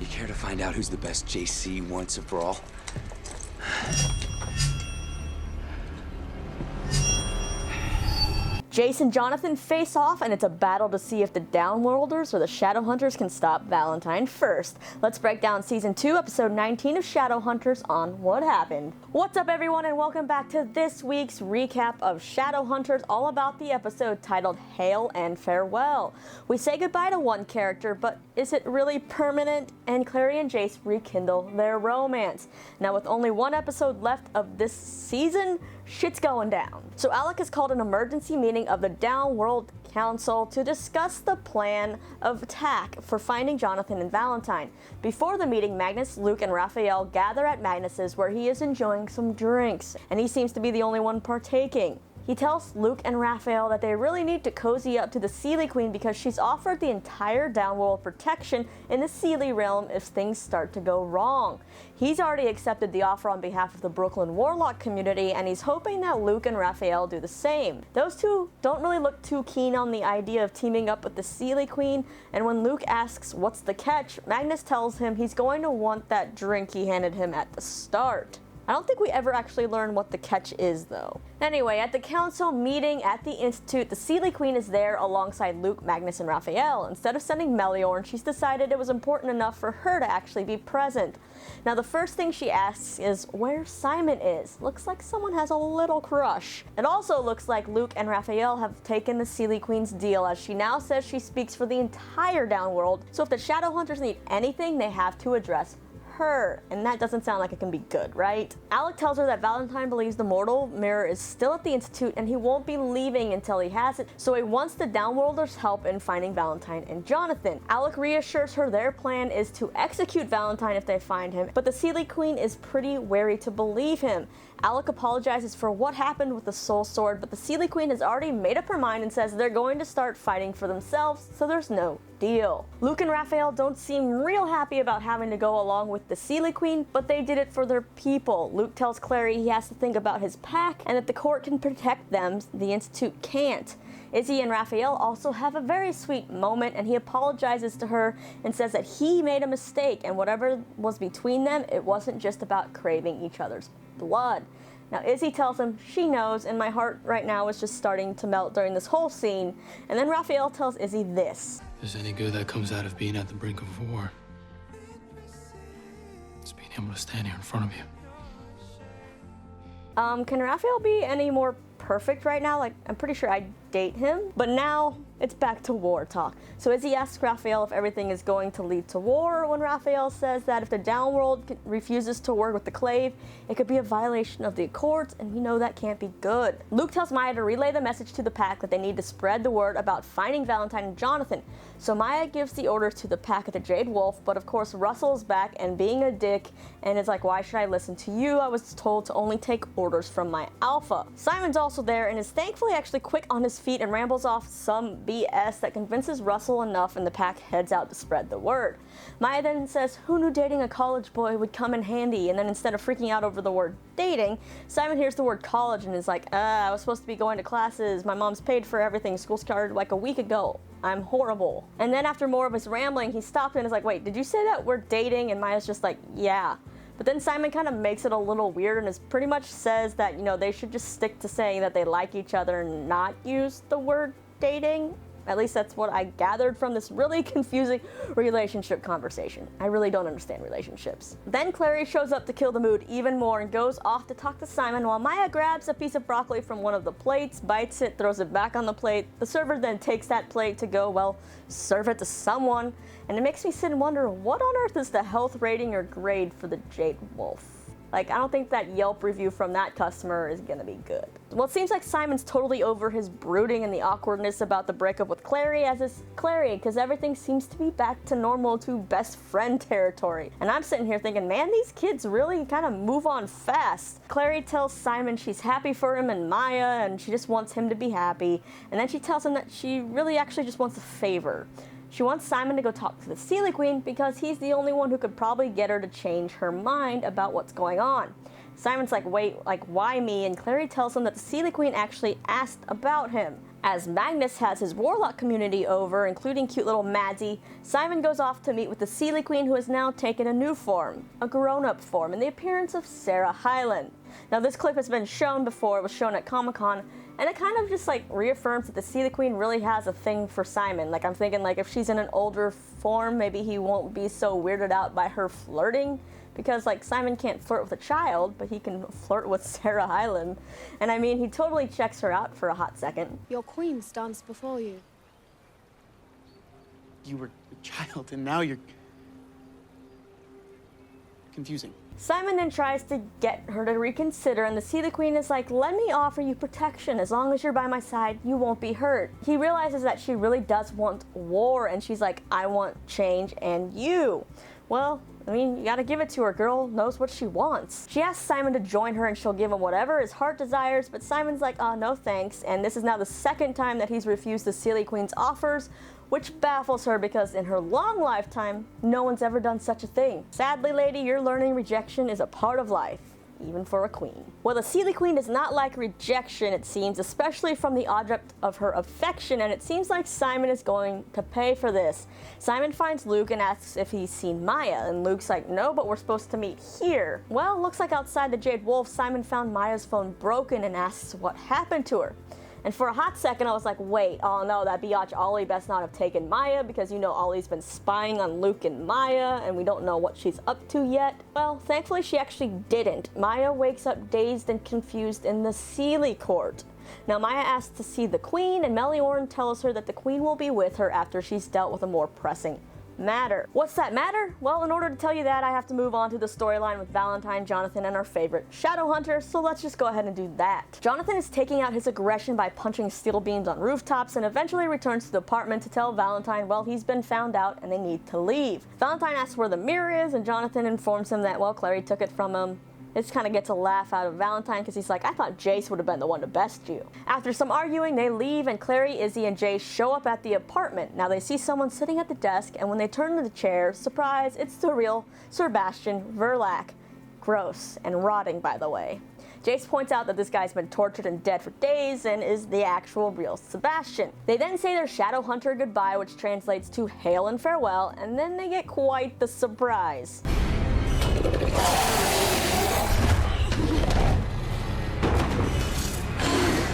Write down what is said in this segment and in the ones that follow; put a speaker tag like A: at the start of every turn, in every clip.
A: You care to find out who's the best JC once and for all?
B: Jace and Jonathan face off, and it's a battle to see if the Downworlders or the Shadowhunters can stop Valentine first. Let's break down Season 2, Episode 19 of Shadowhunters on what happened. What's up, everyone, and welcome back to this week's recap of Shadowhunters, all about the episode titled Hail and Farewell. We say goodbye to one character, but is it really permanent? And Clary and Jace rekindle their romance. Now, with only one episode left of this season, shit's going down. So Alec has called an emergency meeting of the Downworld Council to discuss the plan of attack for finding Jonathan and Valentine. Before the meeting, Magnus, Luke, and Raphael gather at Magnus's, where he is enjoying some drinks, and he seems to be the only one partaking. He tells Luke and Raphael that they really need to cozy up to the Seelie Queen because she's offered the entire Downworld protection in the Seelie realm if things start to go wrong. He's already accepted the offer on behalf of the Brooklyn Warlock community, and he's hoping that Luke and Raphael do the same. Those two don't really look too keen on the idea of teaming up with the Seelie Queen, and when Luke asks what's the catch, Magnus tells him he's going to want that drink he handed him at the start. I don't think we ever actually learn what the catch is, though. Anyway, at the council meeting at the Institute, the Seelie Queen is there alongside Luke, Magnus, and Raphael. Instead of sending Meliorn, she's decided it was important enough for her to actually be present. Now, the first thing she asks is where Simon is. Looks like someone has a little crush. It also looks like Luke and Raphael have taken the Seelie Queen's deal, as she now says she speaks for the entire Downworld, so if the Shadowhunters need anything, they have to address her, and that doesn't sound like it can be good, right? Alec tells her that Valentine believes the mortal mirror is still at the Institute and he won't be leaving until he has it, so he wants the Downworlders' help in finding Valentine and Jonathan. Alec reassures her their plan is to execute Valentine if they find him, but the Seelie Queen is pretty wary to believe him. Alec apologizes for what happened with the Soul Sword, but the Seelie Queen has already made up her mind and says they're going to start fighting for themselves, so there's no deal. Luke and Raphael don't seem real happy about having to go along with the Seelie Queen, but they did it for their people. Luke tells Clary he has to think about his pack and that the court can protect them, the Institute can't. Izzy and Raphael also have a very sweet moment, and he apologizes to her and says that he made a mistake, and whatever was between them, it wasn't just about craving each other's blood. Now, Izzy tells him she knows, and my heart right now is just starting to melt during this whole scene. And then Raphael tells Izzy this.
C: If there's any good that comes out of being at the brink of war, it's being able to stand here in front of you.
B: Can Raphael be any more perfect right now? Like, I'm pretty sure I'd date him, but now it's back to war talk. So Izzy asks Raphael if everything is going to lead to war, when Raphael says that if the Downworld refuses to work with the Clave, it could be a violation of the Accords, and we know that can't be good. Luke tells Maya to relay the message to the pack that they need to spread the word about finding Valentine and Jonathan. So Maya gives the orders to the pack at the Jade Wolf, but of course Russell's back and being a dick, and is like, why should I listen to you? I was told to only take orders from my alpha. Simon's also there and is thankfully actually quick on his feet and rambles off some BS that convinces Russell enough, and the pack heads out to spread the word. Maya then says, who knew dating a college boy would come in handy? And then instead of freaking out over the word dating, Simon hears the word college and is like, I was supposed to be going to classes, my mom's paid for everything, school started like a week ago. I'm horrible. And then after more of his rambling, he stopped and is like, wait, did you say that we're dating? And Maya's just like, yeah. But then Simon kind of makes it a little weird and is pretty much says that, you know, they should just stick to saying that they like each other and not use the word dating. At least that's what I gathered from this really confusing relationship conversation. I really don't understand relationships. Then Clary shows up to kill the mood even more and goes off to talk to Simon while Maya grabs a piece of broccoli from one of the plates, bites it, throws it back on the plate. The server then takes that plate to go, well, serve it to someone. And it makes me sit and wonder, what on earth is the health rating or grade for the Jade Wolf? Like, I don't think that Yelp review from that customer is gonna be good. Well, it seems like Simon's totally over his brooding and the awkwardness about the breakup with Clary, as is Clary, because everything seems to be back to normal to best friend territory. And I'm sitting here thinking, man, these kids really kind of move on fast. Clary tells Simon she's happy for him and Maya, and she just wants him to be happy. And then she tells him that she really actually just wants a favor. She wants Simon to go talk to the Seelie Queen because he's the only one who could probably get her to change her mind about what's going on. Simon's like, wait, like, why me? And Clary tells him that the Seelie Queen actually asked about him. As Magnus has his warlock community over, including cute little Madsy, Simon goes off to meet with the Seelie Queen, who has now taken a new form, a grown-up form, in the appearance of Sarah Hyland. Now this clip has been shown before, it was shown at Comic-Con, and it kind of just like reaffirms that the Seelie Queen really has a thing for Simon. Like, I'm thinking like if she's in an older form, maybe he won't be so weirded out by her flirting. Because, like, Simon can't flirt with a child, but he can flirt with Sarah Hyland. And I mean, he totally checks her out for a hot second.
D: Your queen's danced before you.
E: You were a child, and now you're confusing.
B: Simon then tries to get her to reconsider, and the Seelie Queen is like, let me offer you protection. As long as you're by my side, you won't be hurt. He realizes that she really does want war, and she's like, I want change and you. Well, I mean, you gotta give it to her. Girl knows what she wants. She asks Simon to join her and she'll give him whatever his heart desires, but Simon's like, oh, no thanks. And this is now the second time that he's refused the Seelie Queen's offers, which baffles her because in her long lifetime, no one's ever done such a thing. Sadly, lady, you're learning rejection is a part of life, even for a queen. Well, the Seelie Queen does not like rejection, it seems, especially from the object of her affection, and it seems like Simon is going to pay for this. Simon finds Luke and asks if he's seen Maya, and Luke's like, no, but we're supposed to meet here. Well, looks like outside the Jade Wolf, Simon found Maya's phone broken and asks what happened to her. And for a hot second, I was like, wait, oh no, that biatch Ollie best not have taken Maya, because you know Ollie's been spying on Luke and Maya, and we don't know what she's up to yet. Well, thankfully she actually didn't. Maya wakes up dazed and confused in the Seelie court. Now Maya asks to see the Queen, and Meliorn tells her that the Queen will be with her after she's dealt with a more pressing matter. What's that matter? Well, in order to tell you that, I have to move on to the storyline with Valentine, Jonathan, and our favorite Shadowhunters, so let's just go ahead and do that. Jonathan is taking out his aggression by punching steel beams on rooftops and eventually returns to the apartment to tell Valentine, well, he's been found out and they need to leave. Valentine asks where the mirror is, and Jonathan informs him that, well, Clary took it from him. This kind of gets a laugh out of Valentine because he's like, I thought Jace would have been the one to best you. After some arguing, they leave, and Clary, Izzy, and Jace show up at the apartment. Now they see someone sitting at the desk, and when they turn to the chair, surprise, it's the real Sebastian Verlac. Gross and rotting, by the way. Jace points out that this guy's been tortured and dead for days and is the actual real Sebastian. They then say their Shadowhunter goodbye, which translates to hail and farewell, and then they get quite the surprise.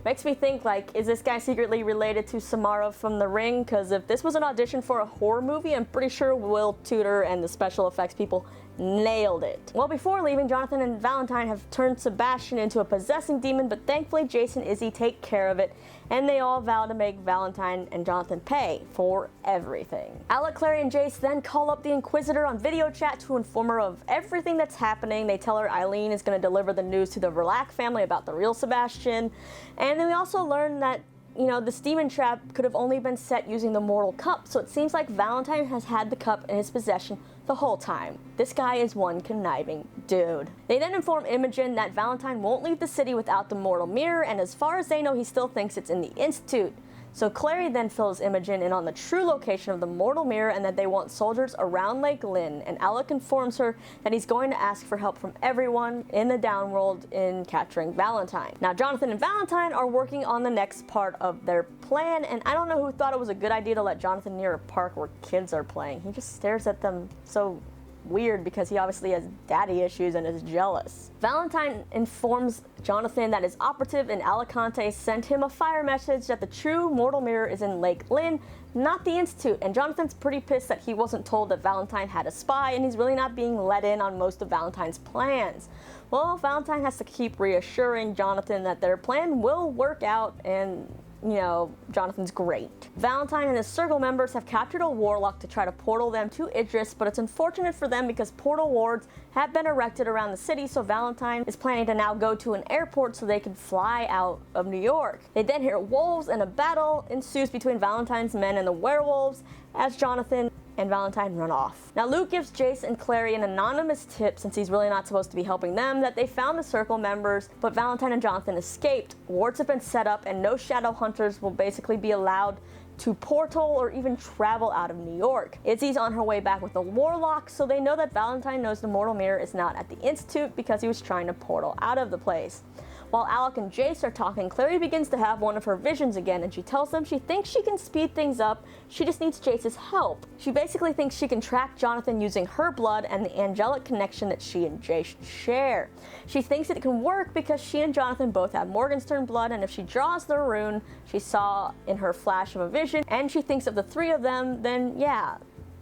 B: Makes me think, like, is this guy secretly related to Samara from The Ring? Because if this was an audition for a horror movie, I'm pretty sure Will Tudor and the special effects people nailed it. Well, before leaving, Jonathan and Valentine have turned Sebastian into a possessing demon, but thankfully Jace and Izzy take care of it, and they all vow to make Valentine and Jonathan pay for everything. Alec, Clary, and Jace then call up the Inquisitor on video chat to inform her of everything that's happening. They tell her Eileen is going to deliver the news to the Verlac family about the real Sebastian, and then we also learn that, you know, this demon trap could have only been set using the mortal cup, so it seems like Valentine has had the cup in his possession the whole time. This guy is one conniving dude. They then inform Imogen that Valentine won't leave the city without the mortal mirror, and as far as they know, he still thinks it's in the Institute. So Clary then fills Imogen in on the true location of the mortal mirror and that they want soldiers around Lake Lynn, and Alec informs her that he's going to ask for help from everyone in the downworld in capturing Valentine. Now Jonathan and Valentine are working on the next part of their plan, and I don't know who thought it was a good idea to let Jonathan near a park where kids are playing. He just stares at them so weird because he obviously has daddy issues and is jealous. Valentine informs Jonathan that his operative in Alicante sent him a fire message that the true mortal mirror is in Lake Lynn, not the Institute, and Jonathan's pretty pissed that he wasn't told that Valentine had a spy, and he's really not being let in on most of Valentine's plans. Well, Valentine has to keep reassuring Jonathan that their plan will work out, and you know, Jonathan's great. Valentine and his circle members have captured a warlock to try to portal them to Idris, but it's unfortunate for them because portal wards have been erected around the city, so Valentine is planning to now go to an airport so they can fly out of New York. They then hear wolves, and a battle ensues between Valentine's men and the werewolves as Jonathan and Valentine run off. Now Luke gives Jace and Clary an anonymous tip, since he's really not supposed to be helping them, that they found the circle members, but Valentine and Jonathan escaped. Wards have been set up, and no Shadowhunters will basically be allowed to portal or even travel out of New York. Izzy's on her way back with the warlock, so they know that Valentine knows the mortal mirror is not at the Institute because he was trying to portal out of the place. While Alec and Jace are talking, Clary begins to have one of her visions again, and she tells them she thinks she can speed things up, she just needs Jace's help. She basically thinks she can track Jonathan using her blood and the angelic connection that she and Jace share. She thinks it can work because she and Jonathan both have Morgenstern blood, and if she draws the rune she saw in her flash of a vision, and she thinks of the three of them, then yeah,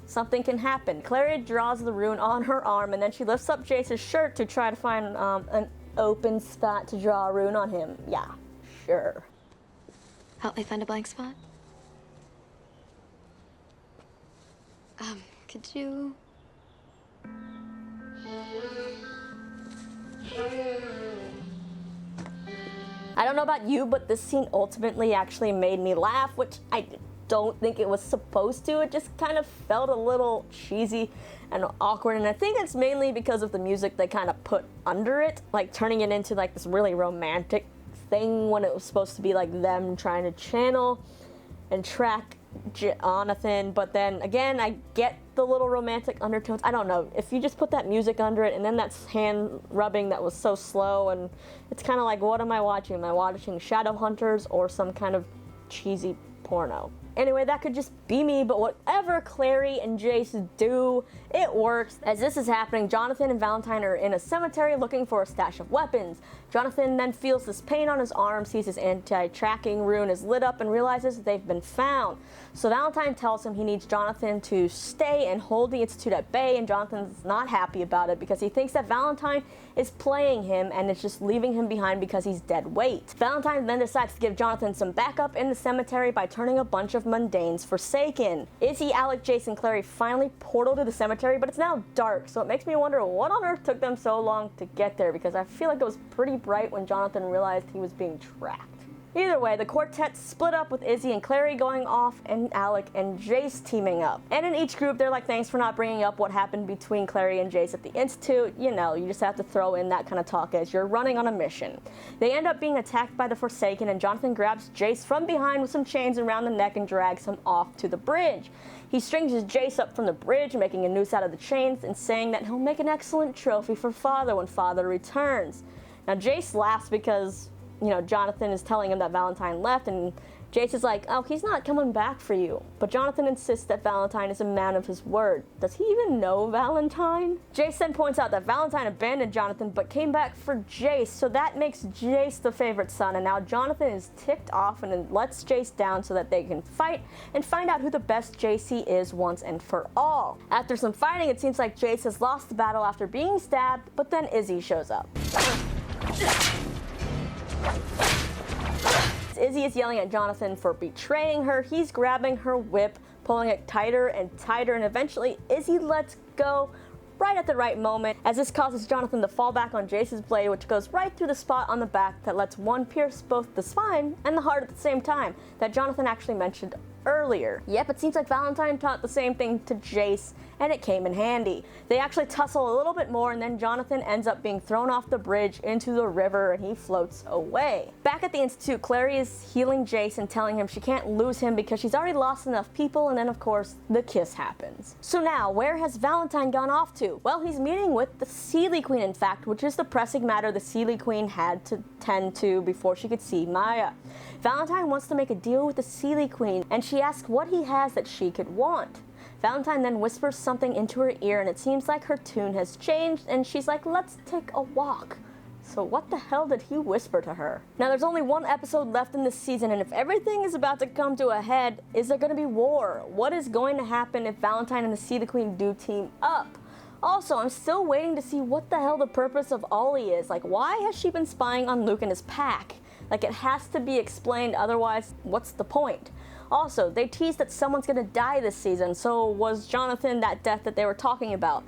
B: something can happen. Clary draws the rune on her arm, and then she lifts up Jace's shirt to try to find an open spot to draw a rune on him. Yeah, sure.
F: Help me find a blank spot? Could you...
B: I don't know about you, but this scene ultimately actually made me laugh, which I don't think it was supposed to. It just kind of felt a little cheesy and awkward, and I think it's mainly because of the music they kind of put under it, like turning it into like this really romantic thing when it was supposed to be like them trying to channel and track Jonathan. But then again, I get the little romantic undertones. I don't know, if you just put that music under it and then that hand rubbing that was so slow, and it's kind of like, what am I watching? Am I watching Shadowhunters or some kind of cheesy porno? Anyway, that could just be me, but whatever Clary and Jace do, it works. As this is happening, Jonathan and Valentine are in a cemetery looking for a stash of weapons. Jonathan then feels this pain on his arm, sees his anti-tracking rune is lit up, and realizes that they've been found. So Valentine tells him he needs Jonathan to stay and hold the Institute at bay, and Jonathan's not happy about it because he thinks that Valentine is playing him and is just leaving him behind because he's dead weight. Valentine then decides to give Jonathan some backup in the cemetery by turning a bunch of mundanes forsaken. Izzy, Alec, Jace, and Clary finally portal to the cemetery, but it's now dark, so it makes me wonder what on earth took them so long to get there, because I feel like it was pretty bright when Jonathan realized he was being tracked. Either way, the quartet split up with Izzy and Clary going off and Alec and Jace teaming up. And in each group, they're like, thanks for not bringing up what happened between Clary and Jace at the Institute. You know, you just have to throw in that kind of talk as you're running on a mission. They end up being attacked by the Forsaken, and Jonathan grabs Jace from behind with some chains around the neck and drags him off to the bridge. He strings his Jace up from the bridge, making a noose out of the chains and saying that he'll make an excellent trophy for Father when Father returns. Now Jace laughs because, you know, Jonathan is telling him that Valentine left, and Jace is like, oh, he's not coming back for you. But Jonathan insists that Valentine is a man of his word. Does he even know Valentine? Jace then points out that Valentine abandoned Jonathan but came back for Jace, so that makes Jace the favorite son, and now Jonathan is ticked off and lets Jace down so that they can fight and find out who the best JC is once and for all. After some fighting, it seems like Jace has lost the battle after being stabbed, but then Izzy shows up. Izzy is yelling at Jonathan for betraying her. He's grabbing her whip, pulling it tighter and tighter, and eventually Izzy lets go right at the right moment, as this causes Jonathan to fall back on Jace's blade, which goes right through the spot on the back that lets one pierce both the spine and the heart at the same time, that Jonathan actually mentioned earlier. Yep, it seems like Valentine taught the same thing to Jace, and it came in handy. They actually tussle a little bit more, and then Jonathan ends up being thrown off the bridge into the river, and he floats away. Back at the Institute, Clary is healing Jace and telling him she can't lose him because she's already lost enough people, and then of course the kiss happens. So now, where has Valentine gone off to? Well, he's meeting with the Seelie Queen, in fact, which is the pressing matter the Seelie Queen had to tend to before she could see Maya. Valentine wants to make a deal with the Seelie Queen, and she asks what he has that she could want. Valentine then whispers something into her ear, and it seems like her tune has changed, and she's like, let's take a walk. So what the hell did he whisper to her? Now there's only one episode left in this season, and if everything is about to come to a head, is there going to be war? What is going to happen if Valentine and the Seelie Queen do team up? Also, I'm still waiting to see what the hell the purpose of Ollie is. Like, why has she been spying on Luke and his pack? Like, it has to be explained, otherwise, what's the point? Also, they teased that someone's gonna die this season, so was Jonathan that death that they were talking about?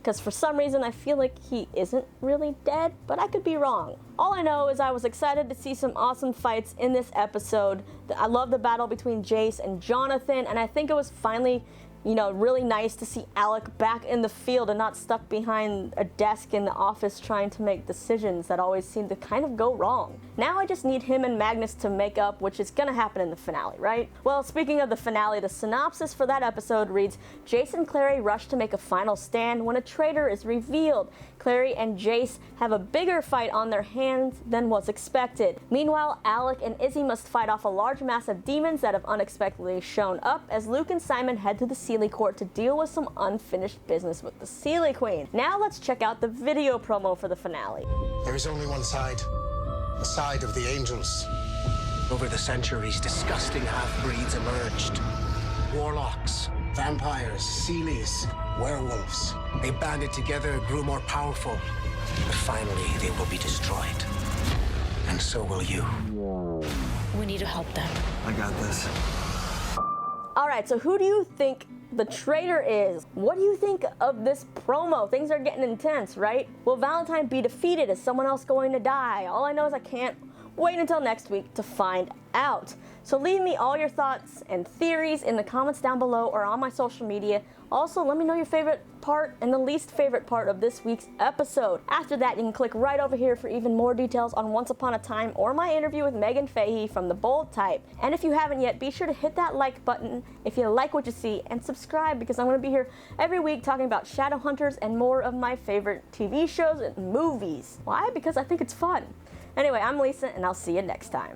B: Because for some reason I feel like he isn't really dead, but I could be wrong. All I know is I was excited to see some awesome fights in this episode. I love the battle between Jace and Jonathan, and I think it was finally You know, really nice to see Alec back in the field and not stuck behind a desk in the office trying to make decisions that always seem to kind of go wrong. Now I just need him and Magnus to make up, which is gonna happen in the finale, right? Well, speaking of the finale, the synopsis for that episode reads, Jace and Clary rush to make a final stand when a traitor is revealed. Clary and Jace have a bigger fight on their hands than was expected. Meanwhile, Alec and Izzy must fight off a large mass of demons that have unexpectedly shown up as Luke and Simon head to the Seelie court to deal with some unfinished business with the Seelie Queen. Now let's check out the video promo for the finale.
G: There is only one side. The side of the angels. Over the centuries, disgusting half-breeds emerged. Warlocks, vampires, Seelies, werewolves. They banded together, grew more powerful. But finally, they will be destroyed. And so will you.
H: We need to help them.
A: I got this.
B: Alright, so who do you think the traitor is? What do you think of this promo? Things are getting intense, right? Will Valentine be defeated? Is someone else going to die? All I know is I can't wait until next week to find out. So leave me all your thoughts and theories in the comments down below or on my social media. Also, let me know your favorite part and the least favorite part of this week's episode. After that, you can click right over here for even more details on Once Upon a Time or my interview with Megan Fahey from The Bold Type. And if you haven't yet, be sure to hit that like button if you like what you see and subscribe because I'm going to be here every week talking about Shadowhunters and more of my favorite TV shows and movies. Why? Because I think it's fun. Anyway, I'm Lisa and I'll see you next time.